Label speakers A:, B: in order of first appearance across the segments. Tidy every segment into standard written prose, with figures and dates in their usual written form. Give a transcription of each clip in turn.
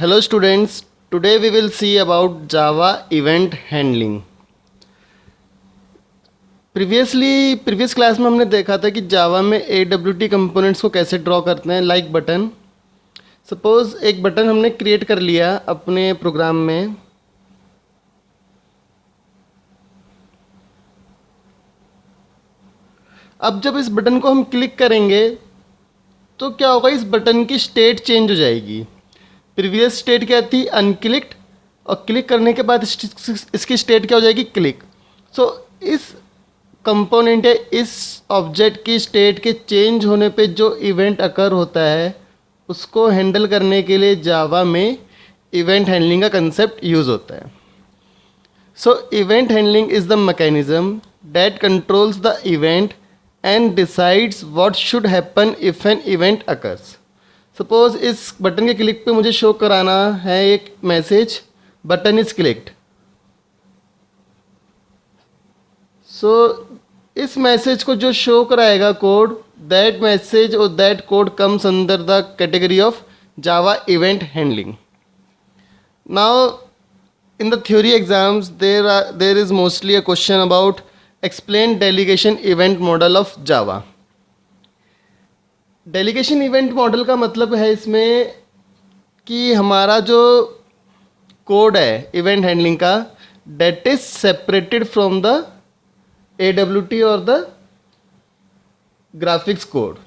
A: Hello students, today we will see about Java event handling. Previous class में हमने देखा था कि जावा में AWT कंपोनेंट्स को कैसे ड्रॉ करते हैं, लाइक बटन. सपोज एक बटन हमने क्रिएट कर लिया अपने प्रोग्राम में. अब जब इस बटन को हम क्लिक करेंगे तो क्या होगा, इस बटन की स्टेट चेंज हो जाएगी. प्रीवियस स्टेट क्या थी, अनक्लिक्ड, और क्लिक करने के बाद इसकी स्टेट क्या हो जाएगी, क्लिक. सो इस कंपोनेंट है, इस ऑब्जेक्ट की स्टेट के चेंज होने पे जो इवेंट अकर होता है उसको हैंडल करने के लिए जावा में इवेंट हैंडलिंग का कंसेप्ट यूज़ होता है. सो event handling is the mechanism that controls the event and decides what should happen if an event occurs. Suppose इस बटन के क्लिक पे मुझे शो कराना है एक मैसेज, बटन इज क्लिक्ड. सो इस मैसेज को जो शो कराएगा कोड, दैट मैसेज और that code comes under the category of Java event handling. Now in the theory exams there is mostly a question about explain delegation event model of Java. Delegation event model का मतलब है इसमें कि हमारा जो code है event handling का, that is separated from the AWT और the graphics code.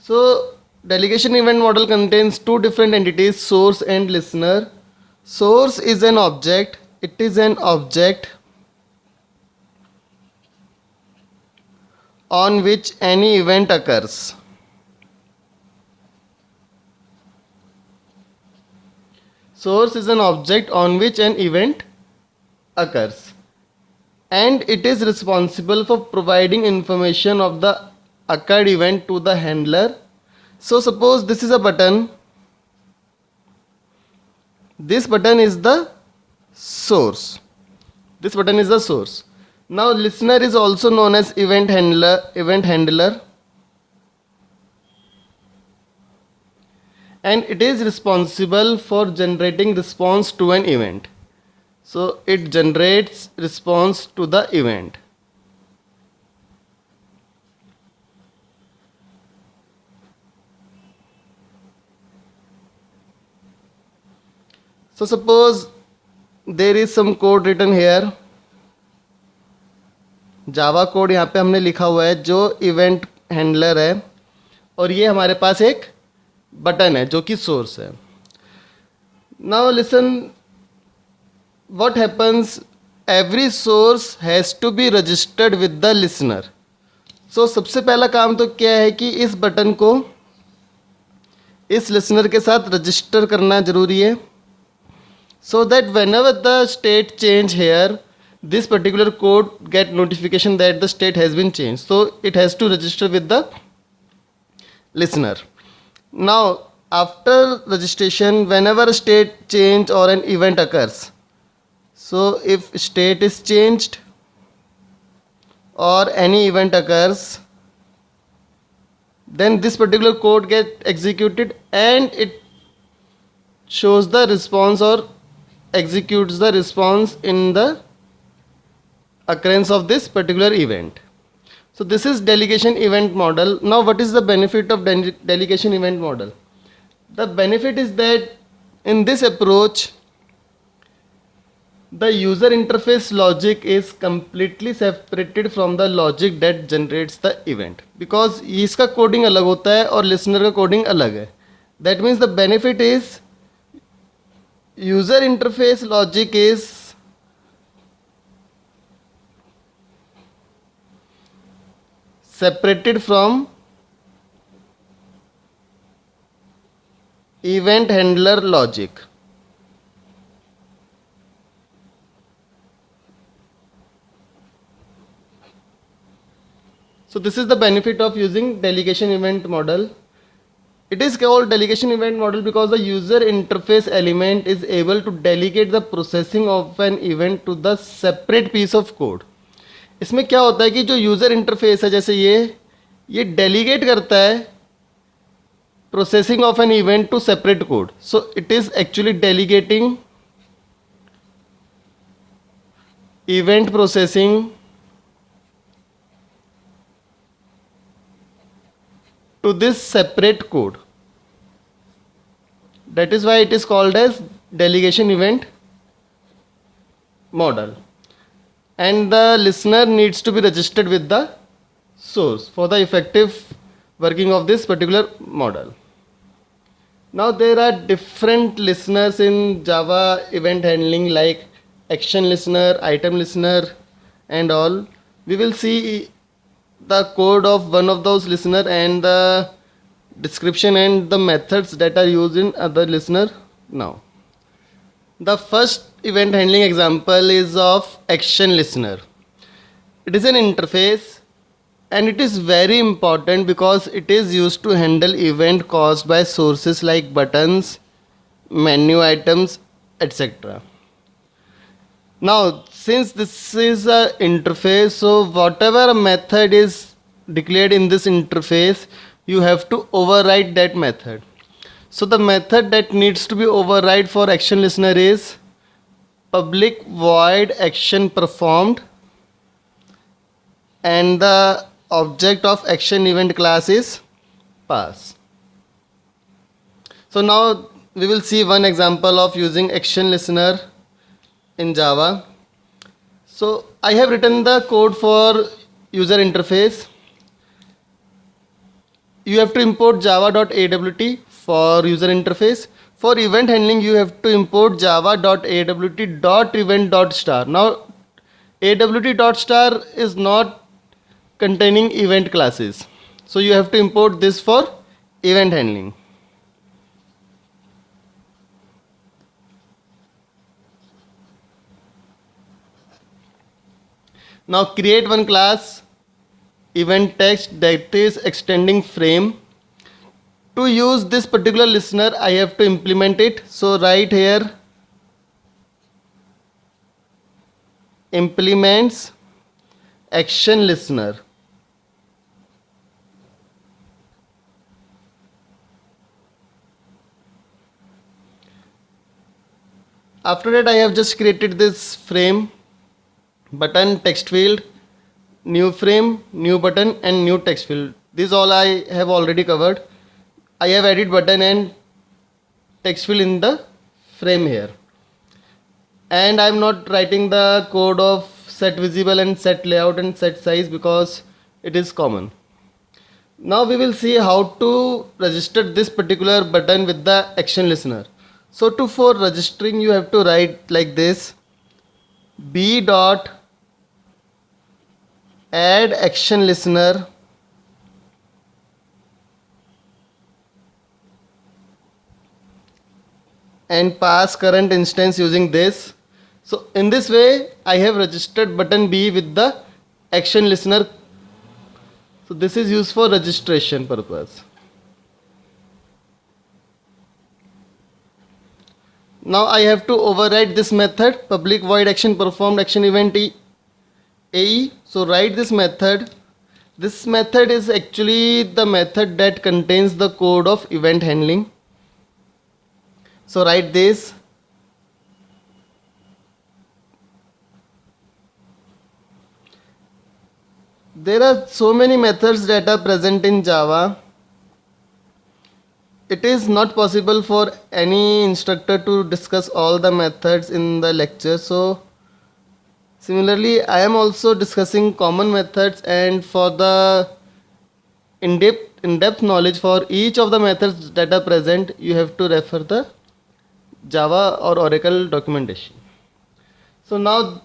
A: So delegation event model contains two different entities, source and listener. Source is an object. It is an object on which any event occurs. Source is an object on which an event occurs, and it is responsible for providing information of the occurred event to the handler. So suppose this is a button. This button is the source. This button is the source. Now listener is also known as event handler, and it is responsible for generating response to an event. So it generates response to the event. So suppose there is some code written here. Java code यहाँ पे हमने लिखा हुआ है जो event handler है, और ये हमारे पास एक बटन है जो कि सोर्स है. Now listen what happens, every source has to be registered with the listener. So सबसे पहला काम तो क्या है कि इस बटन को इस लिसनर के साथ रजिस्टर करना ज़रूरी है, so that whenever the state change here, this particular code get notification that the state has been changed. So it has to register with the listener. Now after registration, whenever a state change or an event occurs, so if state is changed or any event occurs, then this particular code get executed and it shows the response or executes the response in the occurrence of this particular event. So this is delegation event model. Now what is the benefit of delegation event model? The benefit is that in this approach the user interface logic is completely separated from the logic that generates the event, because इसका coding अलग होता है और listener का coding अलग है. That means the benefit is user interface logic is separated from event handler logic. So this is the benefit of using delegation event model. It is called delegation event model because the user interface element is able to delegate the processing of an event to the separate piece of code. इसमें क्या होता है कि जो user interface है, जैसे ये delegate करता है processing of an event to separate code. So it is actually delegating event processing to this separate code. That is why it is called as delegation event model. And the listener needs to be registered with the source for the effective working of this particular model. Now there are different listeners in Java event handling like action listener, item listener and all. We will see the code of one of those listener and the description and the methods that are used in other listener now. The first event handling example is of action listener. It is an interface and it is very important because it is used to handle event caused by sources like buttons, menu items, etc. Now since this is an interface, so whatever method is declared in this interface, you have to override that method. So the method that needs to be override for action listener is public void action performed and the object of action event class is pass. So now we will see one example of using action listener in Java. So I have written the code for user interface. You have to import java.awt for user interface. For event handling, you have to import java.awt.event.star. Now, awt.star is not containing event classes. So you have to import this for event handling. Now create one class event text that is extending frame. To use this particular listener, I have to implement it. So right here, implements action listener. After that, I have just created this frame, button, text field, new frame, new button and new text field. This all I have already covered. I have added button and text field in the frame here. And I am not writing the code of set visible and set layout and set size because it is common. Now we will see how to register this particular button with the action listener. So for registering you have to write like this: b dot add action listener and pass current instance using this. So in this way I have registered button B with the action listener. So this is used for registration purpose. Now I have to override this method public void action performed action event AE. So write this method. This method is actually the method that contains the code of event handling. So write this. There are so many methods that are present in Java. It is not possible for any instructor to discuss all the methods in the lecture. So similarly, I am also discussing common methods, and for the in-depth knowledge for each of the methods that are present, you have to refer the Java or Oracle documentation. So now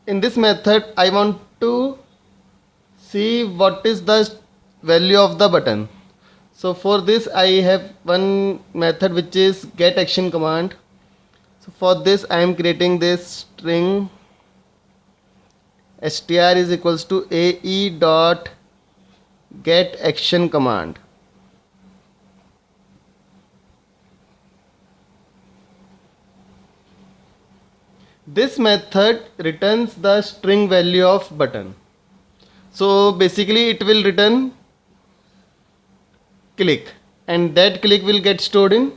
A: in this method I want to see what is the value of the button. So for this I have one method which is get action command. So for this I am creating this string str is equals to ae dot get action command. This method returns the string value of button. So basically it will return click. and that click will get stored in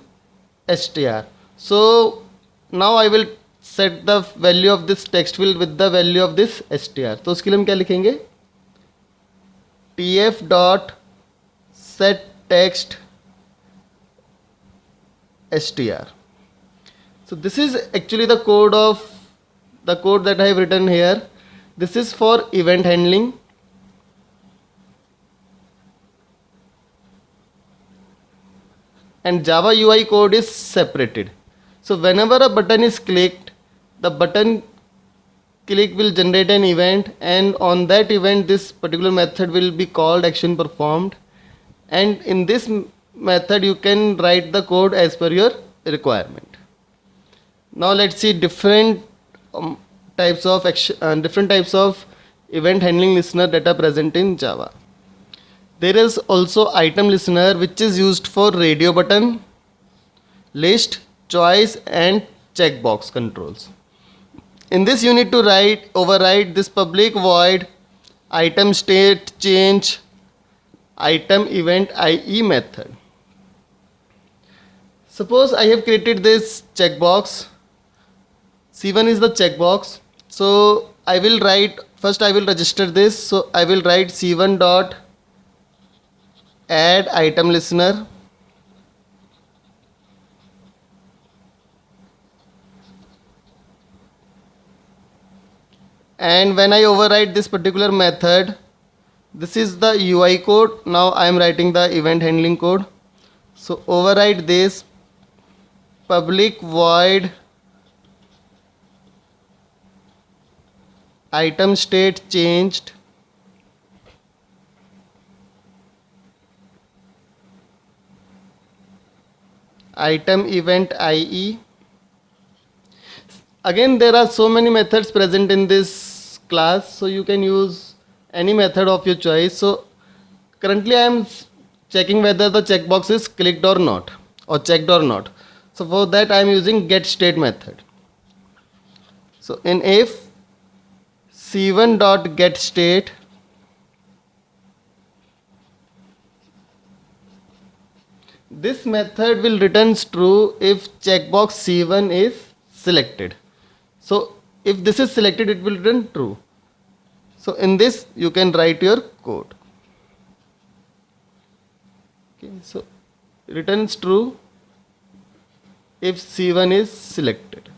A: str. So now I will set the value of this text field with the value of this str. तो उसके लिए हम क्या लिखेंगे, tf dot set text str. So this is actually the code that I have written here. This is for event handling. And Java UI code is separated. So whenever a button is clicked, the button click will generate an event, and on that event this particular method will be called action performed, and in this method you can write the code as per your requirement. Now let's see different types of event handling listener that are present in Java. There is also item listener, which is used for radio button, list, choice and checkbox controls. In this you need to override this public void item state change item event IE method. Suppose I have created this checkbox. C1 is the checkbox. So I will register this. So I will write C1 dot add item listener, and when I override this particular method, this is the UI code. Now I am writing the event handling code. So override this public void item state changed item event IE. Again, there are so many methods present in this class, so you can use any method of your choice. So currently I am checking whether the checkbox is clicked or not, or checked or not. So for that I am using get state method. So in if C1 dot get state, this method will return true if checkbox C1 is selected. So if this is selected, it will return true. So in this you can write your code. Okay, so returns true if C1 is selected.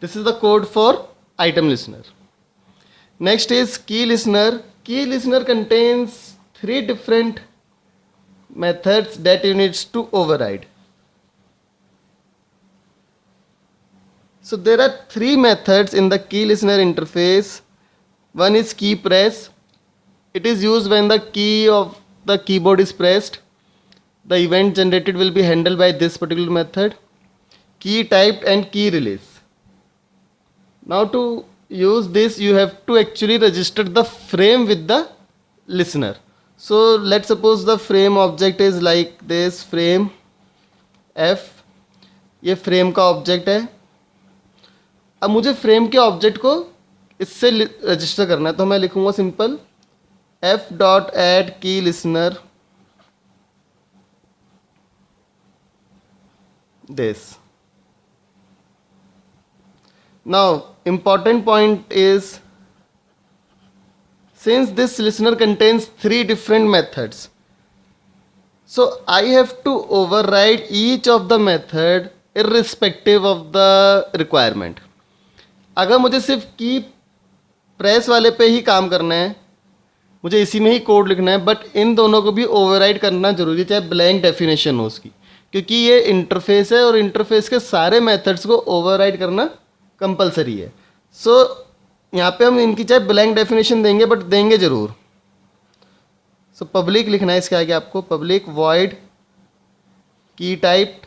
A: This is the code for item listener. Next is key listener. Key listener contains 3 different methods that you need to override. So there are 3 methods in the key listener interface. One is key press. It is used when the key of the keyboard is pressed. The event generated will be handled by this particular method. Key typed and key release. Now to use this, you have to actually register the frame with the listener. So let's suppose the frame object is like this, frame f. ये frame का object है. अब मुझे frame के object को इससे register करना है, तो मैं लिखूँगा simple f dot add key listener this. Now important point is, since this listener contains 3 different methods, so I have to override each of the method irrespective of the requirement. अगर मुझे सिर्फ की press वाले पे ही काम करना है, मुझे इसी में ही कोड लिखना है, बट इन दोनों को भी ओवरराइड करना जरूरी है, चाहे ब्लैंक डेफिनेशन हो उसकी, क्योंकि ये इंटरफेस है और इंटरफेस के सारे मेथड्स को ओवरराइड करना कंपलसरी है. सो यहाँ पे हम इनकी चाहे ब्लैंक डेफिनेशन देंगे, बट देंगे ज़रूर. सो पब्लिक लिखना है इसके आगे आपको, पब्लिक वॉइड की टाइप,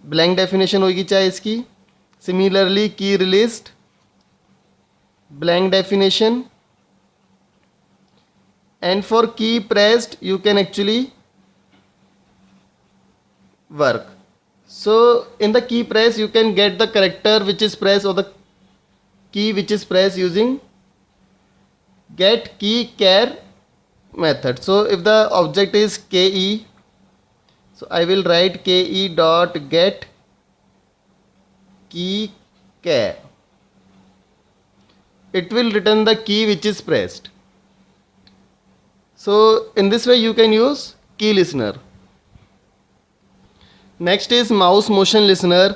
A: ब्लैंक डेफिनेशन होगी चाहे इसकी. सिमिलरली की released, blank definition. And for key pressed, you can actually work. So in the key press, you can get the character which is pressed or the key which is pressed using get key char method. So if the object is ke, so I will write ke dot get key char. It will return the key which is pressed. So in this way you can use key listener. Next is mouse motion listener.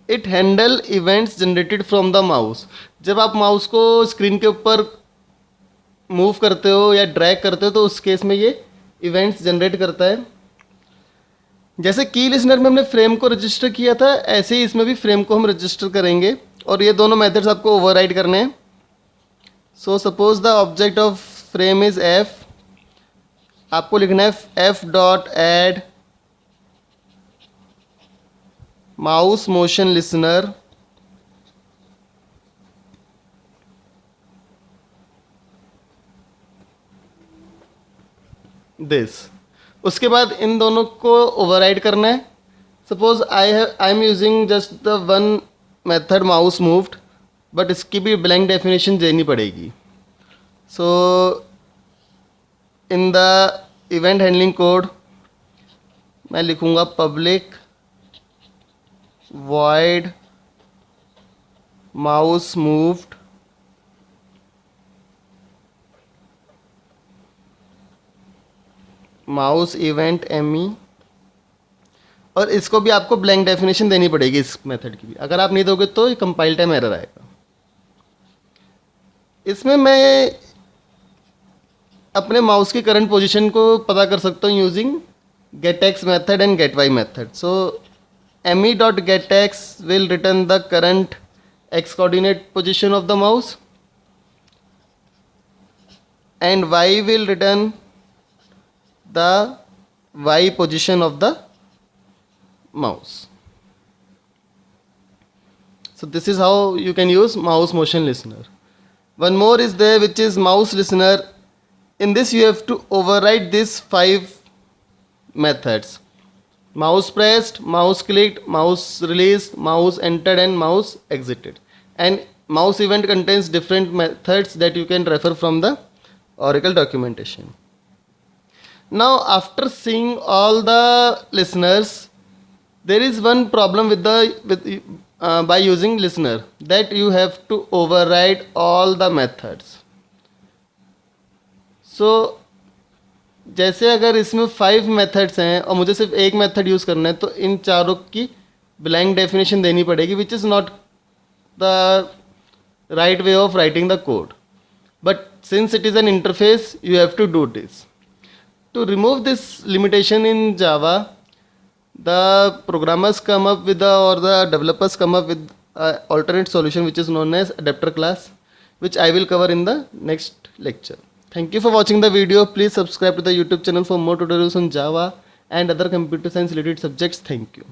A: It handle events generated from the mouse. जब आप mouse को screen के ऊपर move करते हो या drag करते हो तो उस केस में ये इवेंट्स जनरेट करता है. जैसे की लिसनर में हमने फ्रेम को रजिस्टर किया था, ऐसे ही इसमें भी फ्रेम को हम रजिस्टर करेंगे और ये दोनों मेथड्स आपको ओवरराइड करने हैं. So suppose the object of frame is F. आपको लिखना है F dot add mouse motion listener this. उसके बाद इन दोनों को ओवरराइड करना है. Suppose I am using just the one method mouse moved, but इसकी भी ब्लैंक डेफिनेशन देनी पड़ेगी. So in the event handling code मैं लिखूँगा public void mouse moved mouse event me. और इसको भी आपको ब्लैंक डेफिनेशन देनी पड़ेगी इस मेथड की भी. अगर आप नहीं दोगे तो कंपाइल टाइम एरर आएगा. इसमें मैं अपने माउस की करंट पोजीशन को पता कर सकता हूँ using getX method and getY method. So me.getX will return the current x coordinate position of the mouse and y will return the y position of the mouse. So this is how you can use mouse motion listener. One more is there, which is mouse listener. In this you have to override these 5 methods: mouse pressed, mouse clicked, mouse released, mouse entered and mouse exited. And mouse event contains different methods that you can refer from the Oracle documentation. Now after seeing all the listeners, there is one problem by using listener, that you have to override all the methods. So जैसे अगर इसमें 5 methods हैं और मुझे सिर्फ एक method use करना है तो इन चारों की ब्लैंक डेफिनेशन देनी पड़ेगी, which is not the right way of writing the code. But since it is an interface you have to do this. To remove this limitation in Java, the programmers come up with और the developers come up with alternate solution which is known as adapter class, which I will cover in the next lecture. Thank you for watching the video. Please subscribe to the YouTube channel for more tutorials on Java and other computer science related subjects. Thank you.